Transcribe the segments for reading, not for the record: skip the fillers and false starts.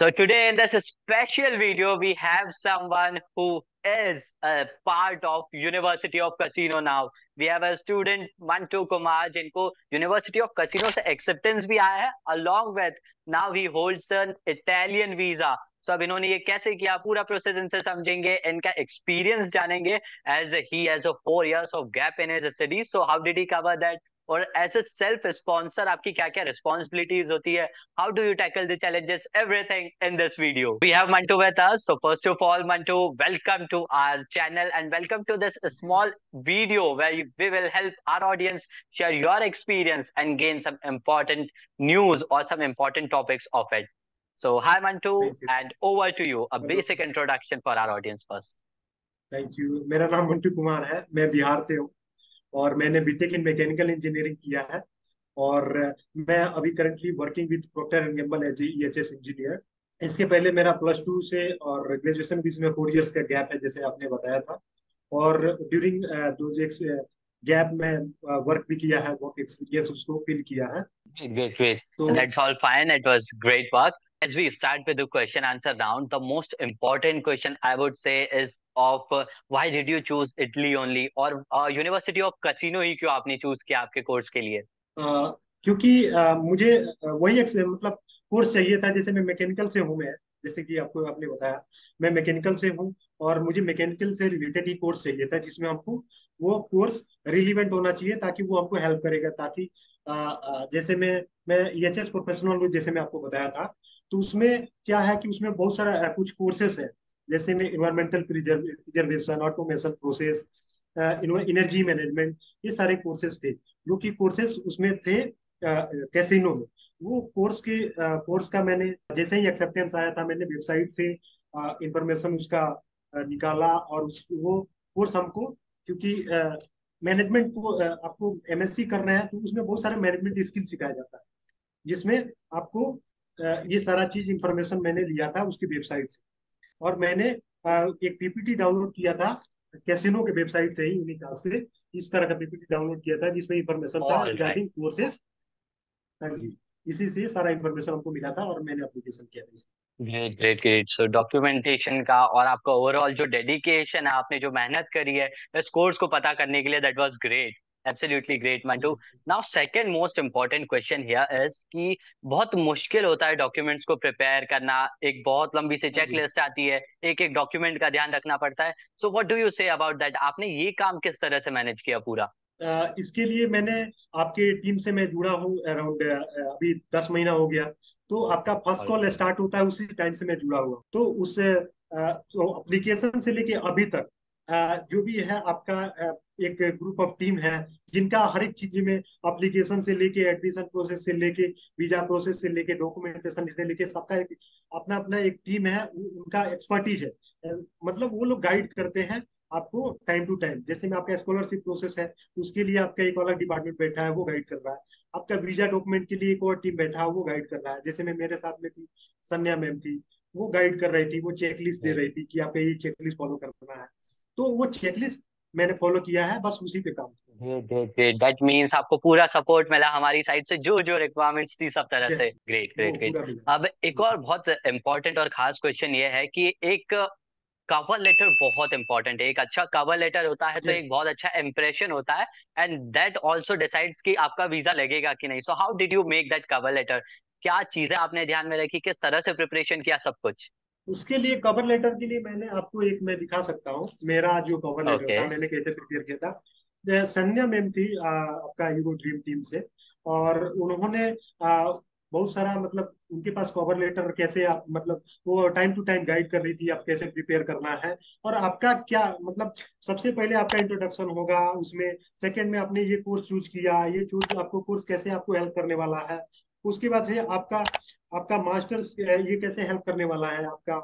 So today in this special video, we have someone who is a part of University of Casino now. We have a student Mantu Kumar जिनको University of Casino से acceptance भी आया है, along with now he holds an Italian visa. So अब इन्होंने ये कैसे किया पूरा प्रोसेस इनसे समझेंगे, इनका एक्सपीरियंस जानेंगे as he has a 4 years of gap in his studies. So how did he cover that? और एज ए सेल्फ स्पॉन्सर आपकी क्या क्या रिस्पॉन्सिबिलिटीज होती है, how do you tackle the challenges, everything in this video. We have Mantu with us. So first of all, Mantu, welcome to our channel and welcome to this small video where we will help our audience share your experience and gain some important news or some important topics of it. So hi Mantu, thank you. and over to you, a hello. basic introduction for our audience first. Thank you. मेरा नाम मंटू कुमार है, मैं बिहार से हूँ और मैंने BTech इन mechanical engineering किया है। और मैं अभी currently working with Procter and Gamble as EHS engineer. इसके पहले मेरा +2 से और ग्रेजुएशन बीच में 4 इयर्स का गैप है, जैसे आपने बताया था। और ड्यूरिंग दो गैप में वर्क भी किया है, वर्क एक्सपीरियंस उसको फील किया है। Great, great. तो That's all fine. It was great work. As we start with the question answer round, the most important question I would say is of why did you choose Italy only, और University of Casino ही क्यों आपने choose किया आपके course के लिए? क्योंकि मुझे वही एक मतलब कोर्स चाहिए था। जैसे मैं मैकेनिकल से हूँ, मैं जैसे कि आपको आपने बताया मैं मैकेनिकल से हूँ और मुझे मैकेनिकल से रिलेटेड ही कोर्स चाहिए था, जिसमें हमको वो कोर्स रिलीवेंट होना चाहिए ताकि वो हमको हेल्प करेगा। ताकि जैसे मैं ईएचएस प्रोफेशनल, जैसे मैं आपको बताया था, तो उसमें क्या है कि उसमें बहुत सारा कुछ कोर्सेस है। जैसे में environmental preservation, automation process, energy management, ये सारे कोर्सेज थे जो कि कोर्सेज उसमें थे कैसीनो में। वो कोर्स का मैंने जैसे ही एक्सेप्टेंस आया था, मैंने वेबसाइट से इंफॉर्मेशन उसका निकाला। और वो कोर्स हमको, क्योंकि मैनेजमेंट को आपको एमएससी करना है, तो उसमें बहुत सारे मैनेजमेंट स्किल सिखाया जाता है, जिसमें आपको ये सारा चीज इंफॉर्मेशन मैंने लिया था उसकी वेबसाइट से। और मैंने एक पीपीटी डाउनलोड किया था कैसीनो के वेबसाइट से ही, उन्हीं से इस तरह का पीपीटी डाउनलोड किया था जिसमें इंफॉर्मेशन था All right. Regarding courses. हाँ जी, इसी से सारा इंफॉर्मेशन हमको मिला था और मैंने एप्लीकेशन किया था इसे। Great great great. So documentation का और आपका ओवरऑल जो डेडिकेशन है, आपने जो मेहनत करी है इस कोर्स को पता करने के लिए, that was great, absolutely great Mantu. Now second most important question here is कि बहुत मुश्किल होता है डॉक्यूमेंट्स को प्रिपेयर करना, एक बहुत लंबी सी हाँ चेक जी। लिस्ट आती है, एक एक डॉक्यूमेंट का ध्यान रखना पड़ता है। So what do you say about that, आपने ये काम किस तरह से मैनेज किया पूरा? इसके लिए मैंने आपके टीम से मैं जुड़ा हूँ अराउंड अभी 10 महीना हो गया। तो आपका first All call right. Start होता है उसी टाइम से मैं जुड़ा हुआ। तो उस एप्लीकेशन से लेके अभी तक जो भी है आपका एक ग्रुप ऑफ टीम है, जिनका हर एक चीज में एप्लीकेशन से लेके एडमिशन प्रोसेस से लेके वीजा प्रोसेस से लेके डॉक्यूमेंटेशन से लेके सबका एक अपना अपना एक टीम है, उनका एक्सपर्टीज है। मतलब वो लोग गाइड करते हैं आपको टाइम टू टाइम। जैसे में आपका स्कॉलरशिप प्रोसेस है, उसके लिए आपका एक अलग डिपार्टमेंट बैठा है, वो गाइड कर रहा है। आपका वीजा डॉक्यूमेंट के लिए एक और टीम बैठा है, वो गाइड कर रहा है। जैसे में मेरे साथ में थी सन्या मैम थी, वो गाइड कर रही थी, वो चेकलिस्ट दे रही थी कि आपका ये चेकलिस्ट फॉलो करना है। तो वो चेकलिस्ट मैंने फॉलो किया है, बस उसी पे काम किया। Great great great, that means आपको पूरा सपोर्ट मिला हमारी साइड से, जो जो रिक्वायरमेंट्स थी सब तरह जय, से। ग्रेट वो ग्रेट ग्रेट। पूरा मिला। अब एक और बहुत इंपॉर्टेंट और खास क्वेश्चन ये है कि एक कवर लेटर बहुत इंपॉर्टेंट है। एक अच्छा कवर लेटर होता है तो जय। एक बहुत अच्छा इंप्रेशन होता है, एंड दैट ऑल्सो डिसाइड्स कि आपका वीजा लगेगा कि नहीं। So how did you make that cover letter, क्या चीजें आपने ध्यान में रखी, किस तरह से प्रिपरेशन किया, सब कुछ? उसके लिए कवर लेटर के लिए मैंने आपको एक मैं दिखा सकता हूँ, मेरा जो कवर लेटर ओके। था मैंने कैसे प्रिपेयर किया था। सन्या मैम थी आपका यूरो ड्रीम टीम से। और उन्होंने बहुत सारा मतलब उनके पास कवर लेटर कैसे आप मतलब वो टाइम टू टाइम गाइड कर रही थी आप कैसे प्रिपेयर करना है। और आपका क्या मतलब, सबसे पहले आपका इंट्रोडक्शन होगा उसमें। सेकंड में आपने ये कोर्स चूज किया, ये चूज आपको कोर्स कैसे आपको हेल्प करने वाला है। उसके बाद से आपका आपका मास्टर्स ये कैसे हेल्प करने वाला है आपका।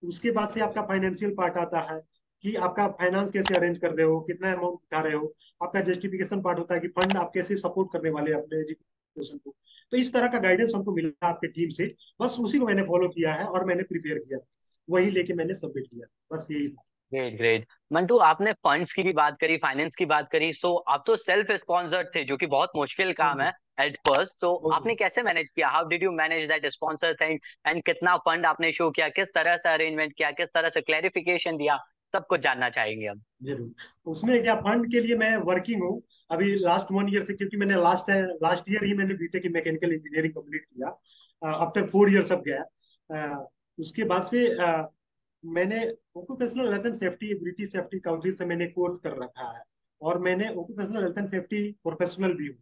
उसके बाद से आपका फाइनेंशियल पार्ट आता है कि आपका फाइनेंस कैसे अरेंज कर रहे हो, कितना अमाउंट उठा रहे हो। आपका जस्टिफिकेशन पार्ट होता है कि फंड आप कैसे सपोर्ट करने वाले हैं अपने एजुकेशन को। तो इस तरह का गाइडेंस हमको मिला आपके टीम से, बस उसी को मैंने फॉलो किया है और मैंने प्रिपेयर किया, वही लेके मैंने सबमिट किया, बस यही था। Great great. मंटू, आपने फंड्स की भी बात करी, फाइनेंस की बात करी, सो आप तो सेल्फ स्पॉन्सर्ड थे, जो कि बहुत मुश्किल हाँ काम जी। है। एट फर्स्ट, तो ओके। आपने कैसे मैनेज किया? How did you manage that sponsor thing? And कितना फंड आपने शो किया, किस तरह से अरेंजमेंट किया, किस तरह से क्लैरिफिकेशन दिया, सब कुछ जानना चाहेंगे हम। जरूर। उसमें क्या, फंड के लिए मैं वर्किंग हूँ अभी लास्ट 1 ईयर से, क्योंकि मैंने लास्ट ईयर ही मैंने BTech in mechanical engineering complete किया। अब तक 4 ईयर अब गया। उसके बाद से मैंने occupational health and safety, British safety council से मैंने कोर्स कर रखा है, और मैंने occupational health and safety professional भी हूँ।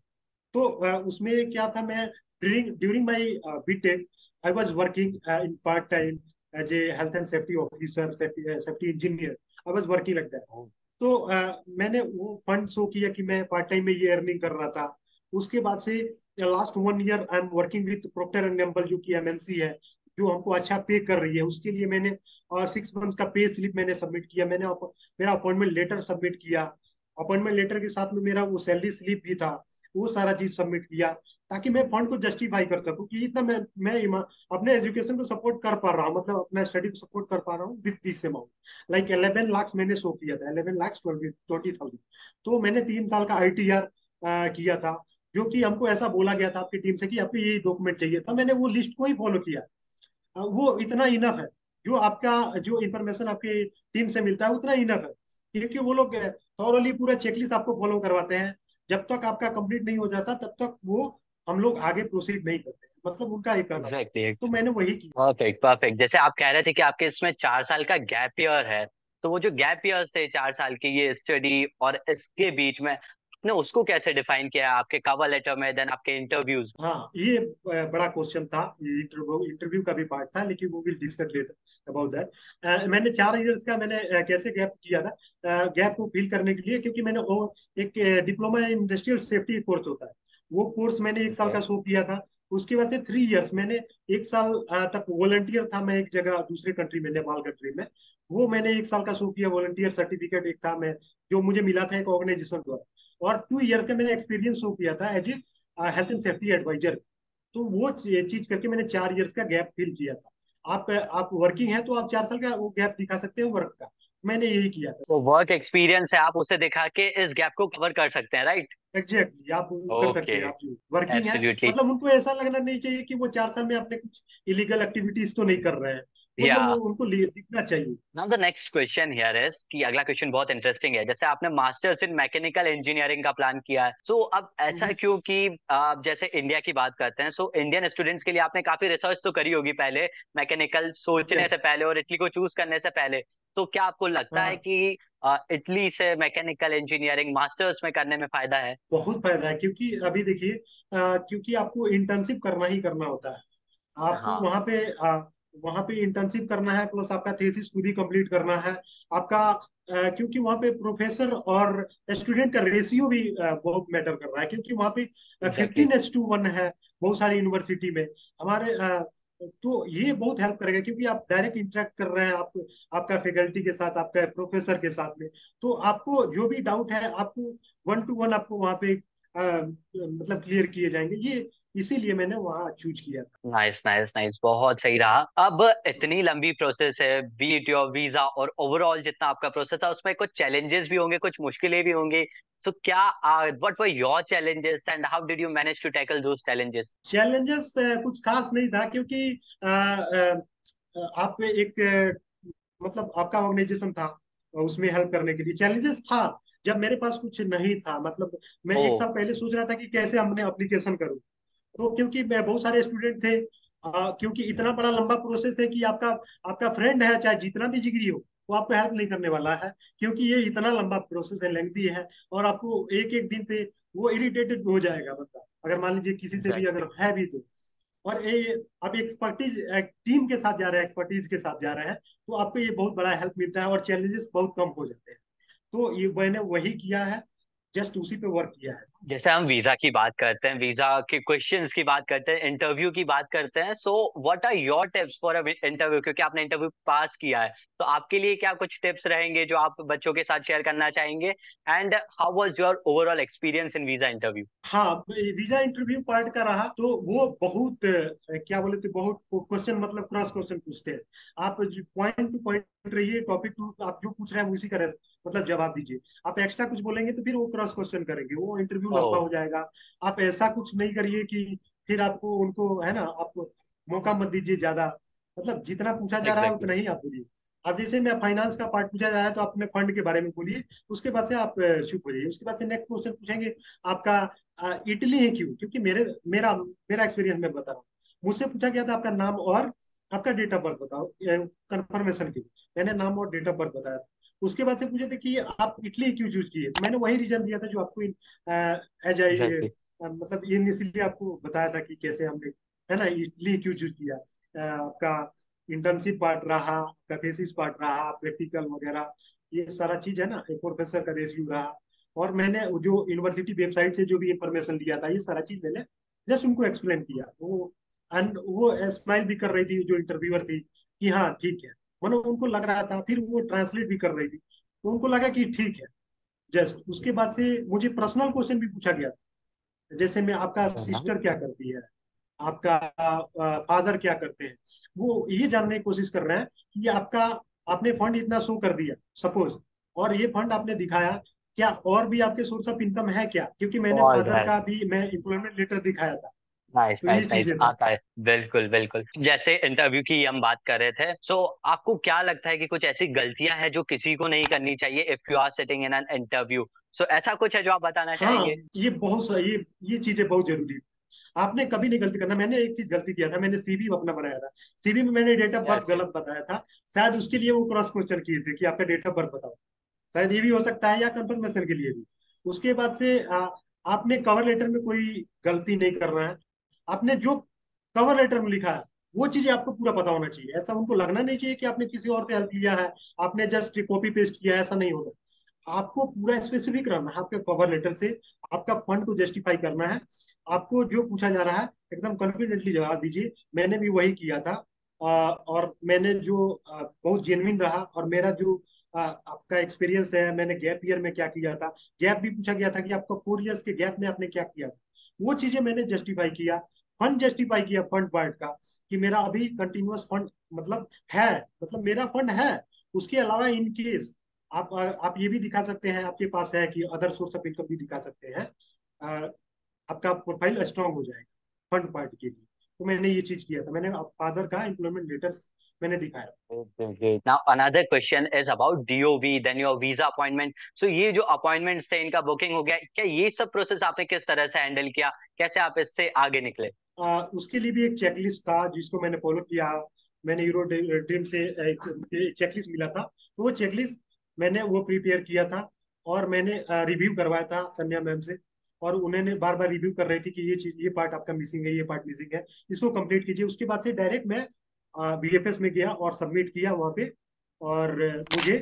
तो उसमें क्या था, मैं during during my BTech I was working in part time as a health and safety officer, safety engineer. I was working like that. तो मैंने वो फंड शो किया कि मैं पार्ट टाइम में ये अर्निंग कर रहा था। उसके बाद से last 1 year I am working with Procter and Gamble, जो कि एमएनसी है, जो हमको अच्छा पे कर रही है। उसके लिए मैंने 6 मंथ का पे स्लिप मैंने सबमिट किया। मेरा अपॉइंटमेंट लेटर सबमिट किया। अपॉइंटमेंट लेटर के साथ में मेरा वो सैलरी स्लिप भी था। वो सारा चीज सबमिट किया, ताकि मैं फंड को जस्टिफाई कर सकूं कि इतना मैं अपने एजुकेशन को सपोर्ट कर पा रहा हूँ, मतलब अपना स्टडी को सपोर्ट कर पा रहा हूँ with this amount. Like 11 lakh मैंने शो किया था, 11,20,20,000। तो मैंने 3 साल का ITR किया था, जो कि हमको ऐसा बोला गया था आपकी टीम से कि आपको ये डॉक्यूमेंट चाहिए था। मैंने वो लिस्ट को ही फॉलो किया। वो इतना इनफ है। जो आपका जो इंफॉर्मेशन आपकी टीम से मिलता है उतना इनफ है, क्योंकि वो लोग थॉरली पूरा चेकलिस्ट आपको फॉलो करवाते हैं। जब तक आपका कंप्लीट नहीं हो जाता तब तक वो हम लोग आगे प्रोसीड नहीं करते, मतलब उनका एक कहना था। एग्जैक्टली। तो मैंने वही किया। Perfect perfect. जैसे आप कह रहे थे कि आपके इसमें 4 साल का गैप ईयर है, तो वो जो गैप ईयर्स थे 4 साल के, ये स्टडी और इसके बीच में आपने उसको कैसे डिफाइन किया आपके कवर लेटर में, देन आपके इंटरव्यूज? हाँ, ये बड़ा क्वेश्चन था। ये इंटरव्यू इंटरव्यू का भी पार्ट था, लेकिन वो will discuss later about that. मैंने 4 ईयर्स का मैंने कैसे गैप किया था, गैप को फिल करने के लिए, क्योंकि मैंने वो एक diploma in industrial safety course होता है, वो कोर्स मैंने 1 साल का शो किया था। उसके बाद से 3 ईयर्स मैंने 1 साल तक वॉलंटियर था मैं एक जगह दूसरे कंट्री में, नेपाल कंट्री में। वो मैंने 1 साल का शो किया, वॉलंटियर सर्टिफिकेट एक था मैं, जो मुझे मिला था एक ऑर्गेनाइजेशन द्वारा। और 2 ईयर्स का मैंने एक्सपीरियंस शो किया था as a health and safety advisor. तो वो चीज करके मैंने 4 ईयर्स का गैप फिल किया था। आप वर्किंग है तो आप 4 साल का वो गैप दिखा सकते हैं वर्क का। मैंने यही किया था। तो वर्क एक्सपीरियंस है, आप उसे दिखा के इस गैप को कवर कर सकते हैं, राइट? एग्जैक्टली, आप वो कर सकते ओके। हैं। आप जो वर्किंग है, एब्सोल्युटली। मतलब उनको ऐसा लगना नहीं चाहिए कि वो 4 साल में आपने कुछ इलीगल एक्टिविटीज तो नहीं कर रहे हैं। या मतलब वो उनको दिखना चाहिए। Now the next question here is कि अगला क्वेश्चन बहुत इंटरेस्टिंग है। जैसे आपने मास्टर्स इन मैकेनिकल इंजीनियरिंग का प्लान किया है, सो अब ऐसा क्यों कि जैसे इंडिया की बात करते हैं, सो इंडियन स्टूडेंट्स के लिए आपने काफी रिसर्च तो करी होगी पहले, मैकेनिकल सोचने एग्जैक्ट। से पहले और इटली को चूज करने से पहले। तो क्या आपको लगता है हाँ, कि इटली से मैकेनिकल इंजीनियरिंग मास्टर्स में करने में फायदा है? बहुत फायदा है, क्योंकि अभी देखिए, क्योंकि आपको इंटर्नशिप करना ही करना होता है। आपको हाँ, वहां पे इंटर्नशिप करना है, प्लस आपका थीसिस खुद ही कंप्लीट करना है आपका। क्योंकि वहां पे प्रोफेसर और स्टूडेंट का रेशियो भी बहुत मैटर कर रहा है, क्योंकि वहां पे एग्जैक्टली। 15:1 है बहुत सारी यूनिवर्सिटी में हमारे। तो ये बहुत हेल्प करेगा, क्योंकि आप डायरेक्ट इंटरेक्ट कर रहे हैं, आप आपका फैकल्टी के साथ, आपका प्रोफेसर के साथ में। तो आपको जो भी डाउट है, आपको 1 to 1 आपको वहां पे मतलब क्लियर किए जाएंगे। ये इसीलिए मैंने वहाँ चूज किया था। नाइस नाइस नाइस, बहुत सही रहा। अब इतनी लंबी प्रोसेस है, बी इट योर वीजा और ओवरऑल जितना आपका प्रोसेस है, उसमें कुछ चैलेंजेस भी होंगे, कुछ मुश्किलें भी होंगी। तो क्या what were your challenges and how did you manage to tackle those challenges? Challenges कुछ खास नहीं था, क्योंकि आप एक मतलब आपका ऑर्गेनाइजेशन था, उसमें हेल्प करने के लिए चैलेंजेस था। जब मेरे पास कुछ नहीं था, मतलब मैं ओ। 1 साल पहले सोच रहा था कि कैसे हमने एप्लीकेशन करूँ। तो क्योंकि मैं बहुत सारे स्टूडेंट थे, क्योंकि इतना बड़ा लंबा प्रोसेस है कि आपका आपका फ्रेंड है चाहे जितना भी जिगरी हो, वो आपको हेल्प नहीं करने वाला है, क्योंकि ये इतना लंबा प्रोसेस है, लेंथी है। और आपको एक एक दिन पे वो इरिटेटेड हो जाएगा बंदा, अगर मान लीजिए किसी से भी एग्जैक्टली। अगर है भी तो। और ये आप एक्सपर्टीज टीम के साथ जा रहे हैं, एक्सपर्टीज के साथ जा रहे हैं, तो आपको ये बहुत बड़ा हेल्प मिलता है और चैलेंजेस बहुत कम हो जाते हैं। तो ये मैंने वही किया है, जस्ट उसी पे वर्क किया है। जैसे हम वीजा की बात करते हैं, वीजा के क्वेश्चंस की बात करते हैं, इंटरव्यू की बात करते हैं, so what are your tips for a interview? क्योंकि आपने इंटरव्यू पास किया है, तो आपके लिए क्या कुछ टिप्स रहेंगे जो आप बच्चों के साथ शेयर करना चाहेंगे? And how was your overall experience in visa interview? हाँ, वीजा इंटरव्यू पार्ट का रहा तो वो बहुत क्या बोले थे, बहुत क्वेश्चन, मतलब क्रॉस क्वेश्चन पूछते हैं। आप पॉइंट टू पॉइंट रहिए, टॉपिक टू आप जो पूछ रहे हैं उसी का मतलब जवाब दीजिए। आप एक्स्ट्रा कुछ बोलेंगे तो फिर वो क्रॉस क्वेश्चन करेंगे, वो इंटरव्यू इंटरव्यू ओ, लंबा हो जाएगा। आप ऐसा कुछ नहीं करिए कि फिर आपको उनको है ना, आपको मौका मत दीजिए ज्यादा। मतलब जितना पूछा जा रहा है एग्जैक्टली। उतना ही आप बोलिए। अब जैसे मैं फाइनेंस का पार्ट पूछा जा रहा है तो आप अपने फंड के बारे में बोलिए। उसके बाद से आप चुप हो जाइए। उसके बाद से नेक्स्ट क्वेश्चन पूछेंगे आपका इटली है क्यों, क्योंकि मेरा मेरा एक्सपीरियंस मैं बता रहा हूँ। मुझसे पूछा गया था आपका नाम और आपका डेट ऑफ बर्थ बताओ कंफर्मेशन के लिए। मैंने नाम और डेट ऑफ बर्थ बताया था। उसके बाद से पूछे थे कि आप इटली क्यों चूज किए, तो मैंने वही रीजन दिया था जो आपको एज आई एग्जैक्टली। मतलब ये इसलिए आपको बताया था कि कैसे हमने है ना इटली क्यों चूज किया। आपका इंटर्नशिप पार्ट रहा, आपका थेसिस पार्ट रहा, प्रैक्टिकल वगैरह, ये सारा चीज है ना, एक प्रोफेसर का रेस्यू रहा। और मैंने जो यूनिवर्सिटी वेबसाइट से जो भी इंफॉर्मेशन लिया था, ये सारा चीज मैंने जस्ट उनको एक्सप्लेन किया। वो एंड वो स्माइल भी कर रही थी जो इंटरव्यूअर थी कि हाँ ठीक है। मतलब उनको लग रहा था, फिर वो ट्रांसलेट भी कर रही थी तो उनको लगा कि ठीक है। जस्ट उसके बाद से मुझे पर्सनल क्वेश्चन भी पूछा गया। जैसे मैं, आपका सिस्टर क्या करती है, आपका फादर क्या करते हैं, वो ये जानने की कोशिश कर रहे हैं कि आपका आपने फंड इतना शो कर दिया सपोज, और ये फंड आपने दिखाया, क्या और भी आपके सोर्स ऑफ इनकम है क्या, क्योंकि मैंने ऑल फादर राइट। का भी मैं एम्प्लॉयमेंट लेटर दिखाया था। नाइस तो नाइस ये नाइस, चीजें था। आता है। बिल्कुल बिल्कुल, जैसे इंटरव्यू की हम बात कर रहे थे, सो आपको क्या लगता है कि कुछ ऐसी गलतियां हैं जो किसी को नहीं करनी चाहिए if you are sitting in an interview? So ऐसा कुछ है जो आप बताना हाँ, चाहेंगे? ये ये चीजें बहुत जरूरी है। आपने कभी नहीं गलती करना। मैंने एक चीज गलती किया था, मैंने सीवी अपना बनाया था। सीवी में मैंने date of yes birth yes. गलत बताया था। शायद उसके लिए वो क्रॉस क्वेश्चन किए थे कि आपका डेट ऑफ बर्थ बताओ। शायद ये भी हो सकता है, या कंफर्मेशन के लिए भी। उसके बाद से आपने कवर लेटर में कोई गलती नहीं करना है। आपने जो कवर लेटर में लिखा है वो चीजें आपको पूरा पता होना चाहिए। ऐसा उनको लगना नहीं चाहिए कि आपने किसी और से हेल्प लिया है, आपने जस्ट कॉपी पेस्ट किया है, ऐसा नहीं होना। आपको पूरा स्पेसिफिक रहना है आपके कवर लेटर से। आपका फंड को जस्टिफाई करना है। आपको जो पूछा जा रहा है एकदम कॉन्फिडेंटली जवाब दीजिए। मैंने भी वही किया था। और मैंने जो बहुत जेन्युइन रहा। और मेरा जो आपका एक्सपीरियंस है, मैंने गैप ईयर में क्या किया था, गैप भी पूछा गया था कि आपका 4 इयर्स के गैप में आपने क्या किया, वो चीजें मैंने जस्टिफाई किया। फंड जस्टिफाई किया फंड पार्ट का, कि मेरा अभी कंटिन्यूअस फंड मतलब है, मतलब मेरा फंड है। उसके अलावा इन केस आप ये भी दिखा सकते हैं आपके पास है, कि अदर सोर्स ऑफ इनकम भी दिखा सकते हैं। अ, आपका प्रोफाइल स्ट्रांग हो जाएगा फंड पार्ट के लिए। तो मैंने ये चीज किया था, मैंने फादर का एम्प्लॉयमेंट लेटर मैंने दिखाया। Great. Now another question is about DOV, then your visa appointment. So ये जो अपॉइंटमेंट्स थे इनका बुकिंग हो गया क्या? ये सब प्रोसेस आपने किस तरह से हैंडल किया? कैसे आप इससे आगे निकले? उसके लिए भी एक चेकलिस्ट था जिसको मैंने फॉलो किया। मैंने यूरो ड्रीम से एक चेकलिस्ट मिला था, तो वो चेकलिस्ट मैंने वो प्रिपेयर किया था। और मैंने रिव्यू करवाया था सन्या मैम से। और उन्होंने बार बार रिव्यू कर रही थी कि ये चीज, ये पार्ट आपका मिसिंग है, ये पार्ट मिसिंग है, इसको कंप्लीट कीजिए। उसके बाद से डायरेक्ट मैं बीएफएस में गया और सबमिट किया वहां पे। और मुझे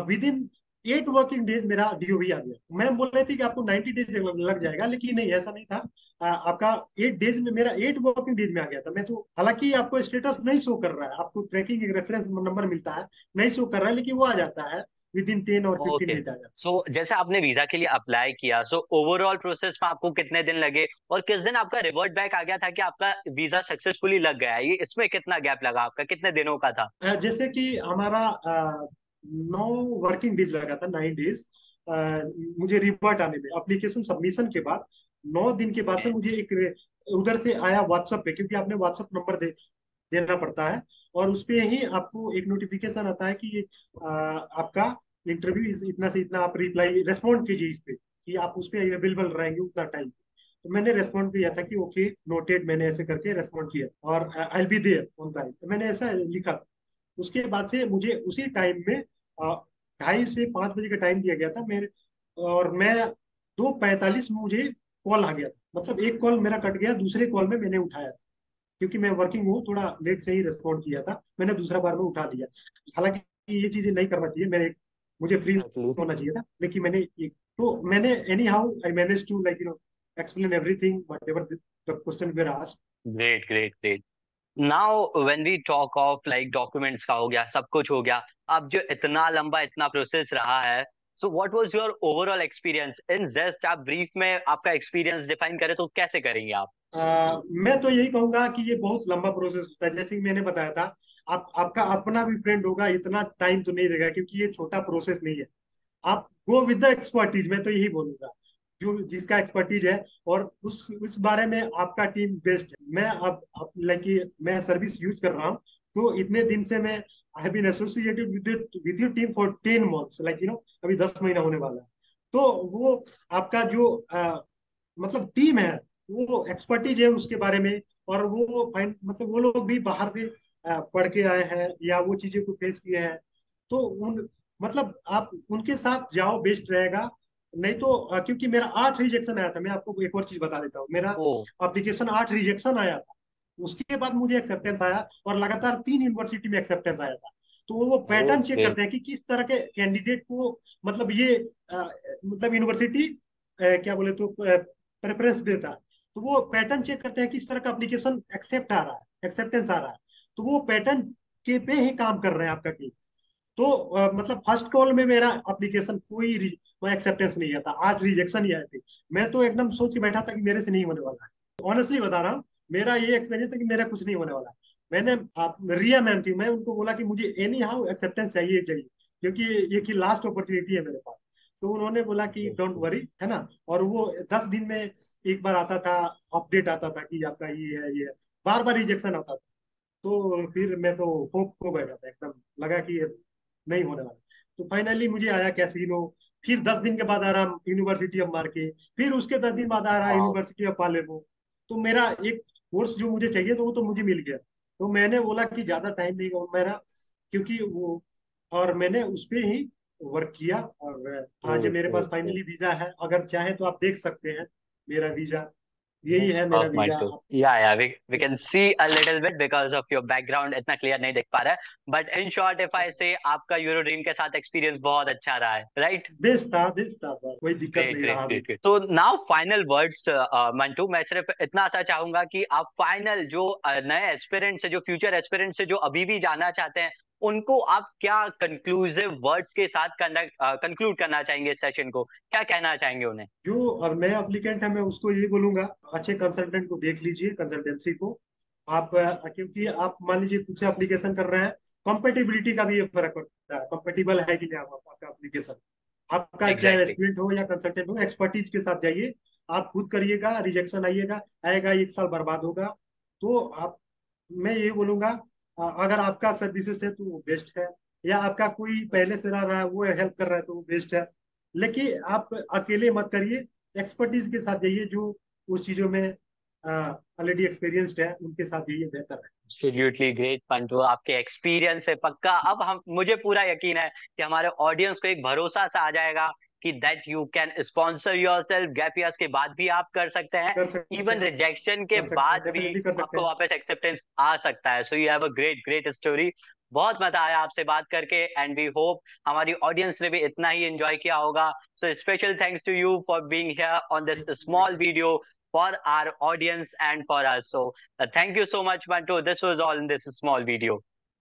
विद इन 8 वर्किंग डेज मेरा डीओवी आ गया। मैम बोल रही थी कि आपको 90 डेज लग जाएगा, लेकिन नहीं, ऐसा नहीं था। आपका 8 डेज में, मेरा 8 वर्किंग डेज में आ गया था। मैं तो, हालांकि आपको स्टेटस नहीं शो कर रहा है, आपको ट्रैकिंग एक रेफरेंस नंबर मिलता है, नहीं शो कर रहा है, लेकिन वो आ जाता है विद इन 10 और 15 ओके। डेज आ जाता सो जैसे आपने वीजा के लिए अप्लाई किया, सो ओवरऑल प्रोसेस में आपको कितने दिन लगे और किस दिन आपका रिवर्ट बैक आ गया था कि आपका वीजा सक्सेसफुली लग गया है? ये इसमें कितना गैप लगा आपका, कितने दिनों का था? जैसे कि हमारा 9 वर्किंग डेज लगा था, 9 डेज मुझे रिपोर्ट आने में। एप्लीकेशन सबमिशन के बाद 9 दिन के बाद से मुझे एक उधर से आया व्हाट्सएप पे, क्योंकि आपने व्हाट्सएप नंबर देना पड़ता है। और उस पे ही आपको एक नोटिफिकेशन आता है कि आपका इंटरव्यू इतना से इतना, आप रिप्लाई रेस्पॉन्ड कीजिए इस पे, कि आप उस पे अवेलेबल रहेंगे उतना टाइम। तो मैंने रेस्पॉन्ड किया था कि ओके नोटेड, मैंने ऐसे करके रेस्पॉन्ड किया, और I will be there on time, तो मैंने ऐसा लिखा। उसके बाद से मुझे उसी टाइम में 2:30 से 5 बजे का टाइम दिया गया था मेरे। और मैं 2:45 में मुझे कॉल आ गया था। मतलब एक कॉल मेरा कट गया, दूसरे कॉल में मैंने उठाया, क्योंकि मैं वर्किंग हूँ, थोड़ा लेट से ही रिस्पॉन्ड किया था, मैंने दूसरा बार में उठा दिया। हालांकि ये चीजें नहीं करना चाहिए, मुझे फ्री Exactly. होना चाहिए था, लेकिन मैंने anyhow I manage to like explain everything whatever the question were asked. Great great great. Now when we talk of like documents का हो गया, सब कुछ हो गया, अब जो इतना लंबा इतना प्रोसेस रहा है, so what was your overall experience in just आप ब्रीफ में आपका एक्सपीरियंस डिफाइन करें तो कैसे करेंगे आप? मैं तो यही कहूंगा कि ये बहुत लंबा प्रोसेस होता है, जैसे कि मैंने बताया था। आपका अपना भी फ्रेंड होगा, इतना टाइम तो नहीं देगा, क्योंकि ये छोटा प्रोसेस नहीं है। आप गो विद द एक्सपर्टीज, मैं तो यही बोलूंगा। जो जिसका एक्सपर्टीज है, और उस बारे में आपका टीम बेस्ट है। मैं अब लाइक मैं सर्विस यूज कर रहा हूँ, तो इतने दिन से मैं I have been associated with your team for 10 months, like अभी 10 महीना होने वाला है। तो वो आपका जो मतलब टीम है, वो एक्सपर्टीज है उसके बारे में, और वो फाइन मतलब वो लोग भी बाहर से पढ़ के आए हैं या वो चीजें को फेस किए हैं। तो उन मतलब आप उनके साथ जाओ, बेस्ट रहेगा। नहीं तो क्योंकि मेरा 8 रिजेक्शन आया था, मैं आपको एक और चीज बता देता हूँ। मेरा ओ। एप्लीकेशन 8 रिजेक्शन आया था, उसके बाद मुझे एक्सेप्टेंस आया, और लगातार 3 यूनिवर्सिटी में एक्सेप्टेंस आया था। तो वो पैटर्न चेक ओके। करते हैं कि किस तरह के कैंडिडेट को मतलब ये मतलब यूनिवर्सिटी क्या बोले तो प्रेफरेंस देता है। तो वो पैटर्न चेक करते हैं किस तरह का एप्लीकेशन एक्सेप्ट आ रहा है, एक्सेप्टेंस आ रहा है। तो वो पैटर्न के पे ही काम कर रहे हैं आपका टीम। तो मतलब फर्स्ट कॉल में मेरा एप्लीकेशन कोई एक्सेप्टेंस नहीं आता, 8 रिजेक्शन ही आए थे। मैं तो एकदम सोच के बैठा था कि मेरे से नहीं होने वाला है। ऑनेस्टली बता रहा हूँ, मेरा ये एक्सपीरियंस था कि मेरा कुछ नहीं होने वाला है। मैंने आप रिया मैम थी, मैं उनको बोला कि मुझे एनी हाउ एक्सेप्टेंस चाहिए चाहिए, क्योंकि ये की लास्ट अपॉर्चुनिटी है मेरे पास। तो उन्होंने बोला कि डोंट वरी, है ना। और वो 10 दिन में एक बार आता था, अपडेट आता था कि आपका ये है, ये है। बार बार रिजेक्शन आता था। तो फिर मैं तो होप को बैठा था, एकदम लगा कि ये नहीं होने वाला। तो फाइनली मुझे आया कैसीनो। फिर 10 दिन के बाद आ रहा यूनिवर्सिटी ऑफ मार्के। फिर उसके 10 दिन बाद आ रहा वाओ। University of पालेमो। तो मेरा एक कोर्स जो मुझे चाहिए तो वो तो मुझे मिल गया। तो मैंने बोला कि ज्यादा टाइम नहीं होगा मेरा, क्योंकि वो, और मैंने उस पर ही वर्क किया। और आज मेरे पास ओके। फाइनली वीजा है, अगर चाहे तो आप देख सकते हैं मेरा वीजा। यही है मेरा Of visa. Mantu. Yeah, we can see a little bit because of your background इतना क्लियर नहीं देख पा रहा है, but in short if I से आपका यूरो ड्रीम के साथ एक्सपीरियंस बहुत अच्छा रहा है, राइट? बेस्ट था, कोई दिक्कत ग्रेट नहीं ग्रेट रहा अभी ग्रेट तक। ग्रेट। तो नाउ फाइनल वर्ड्स मंटू, मैं सिर्फ इतना सा चाहूंगा कि आप फाइनल जो नए एस्पिरेंट्स है, जो फ्यूचर एस्पिरेंट्स है, जो अभी भी जाना चाहते हैं, उनको आप क्या कंक्लूसिव वर्ड्स के साथ कंक्लूड करना चाहेंगे इस सेशन को, क्या कहना चाहेंगे उन्हें? जो और नया एप्लीकेंट है, मैं उसको ये बोलूंगा, अच्छे कंसल्टेंट को देख लीजिए, कंसल्टेंसी को। आप क्योंकि आप मान लीजिए कुछ एप्लीकेशन कर रहे हैं, कंपेटिबिलिटी का भी ये फर्क पड़ता है, कंपेटिबल है कि नहीं आपका एप्लीकेशन। आपका चाहे एग्जैक्टली। एस्पिरेंट हो या कंसल्टेंट हो, एक्सपर्टीज के साथ जाइए। आप खुद करिएगा, रिजेक्शन आएगा 1 साल बर्बाद होगा। तो आप, मैं ये बोलूंगा, अगर आपका सर्विसेज है तो वो बेस्ट है, या आपका कोई पहले से रह रहा है वो हेल्प कर रहा है तो वो बेस्ट है। लेकिन आप अकेले मत करिए, एक्सपर्टीज के साथ जाइए, जो उस चीजों में ऑलरेडी एक्सपीरियंस्ड है, उनके साथ जाइए, बेहतर है। एब्सोल्युटली ग्रेट पंटू, आपके एक्सपीरियंस से पक्का अब हम, मुझे पूरा यकीन है कि हमारे ऑडियंस को एक भरोसा सा आ जाएगा कि that you can sponsor yourself, gap years के बाद भी आप कर सकते हैं, कर सकते इवन हैं, रिजेक्शन के कर सकते हैं, बाद भी डेफिनेटली कर सकते आपको हैं। वापस एक्सेप्टेंस आ सकता है। So you have a great great story. बहुत मजा आया आपसे बात करके, एंड वी होप हमारी ऑडियंस ने भी इतना ही एंजॉय किया होगा। So special thanks to you for being here on this small video for our audience and for us. So thank you so much, Mantu. This was all in this small video.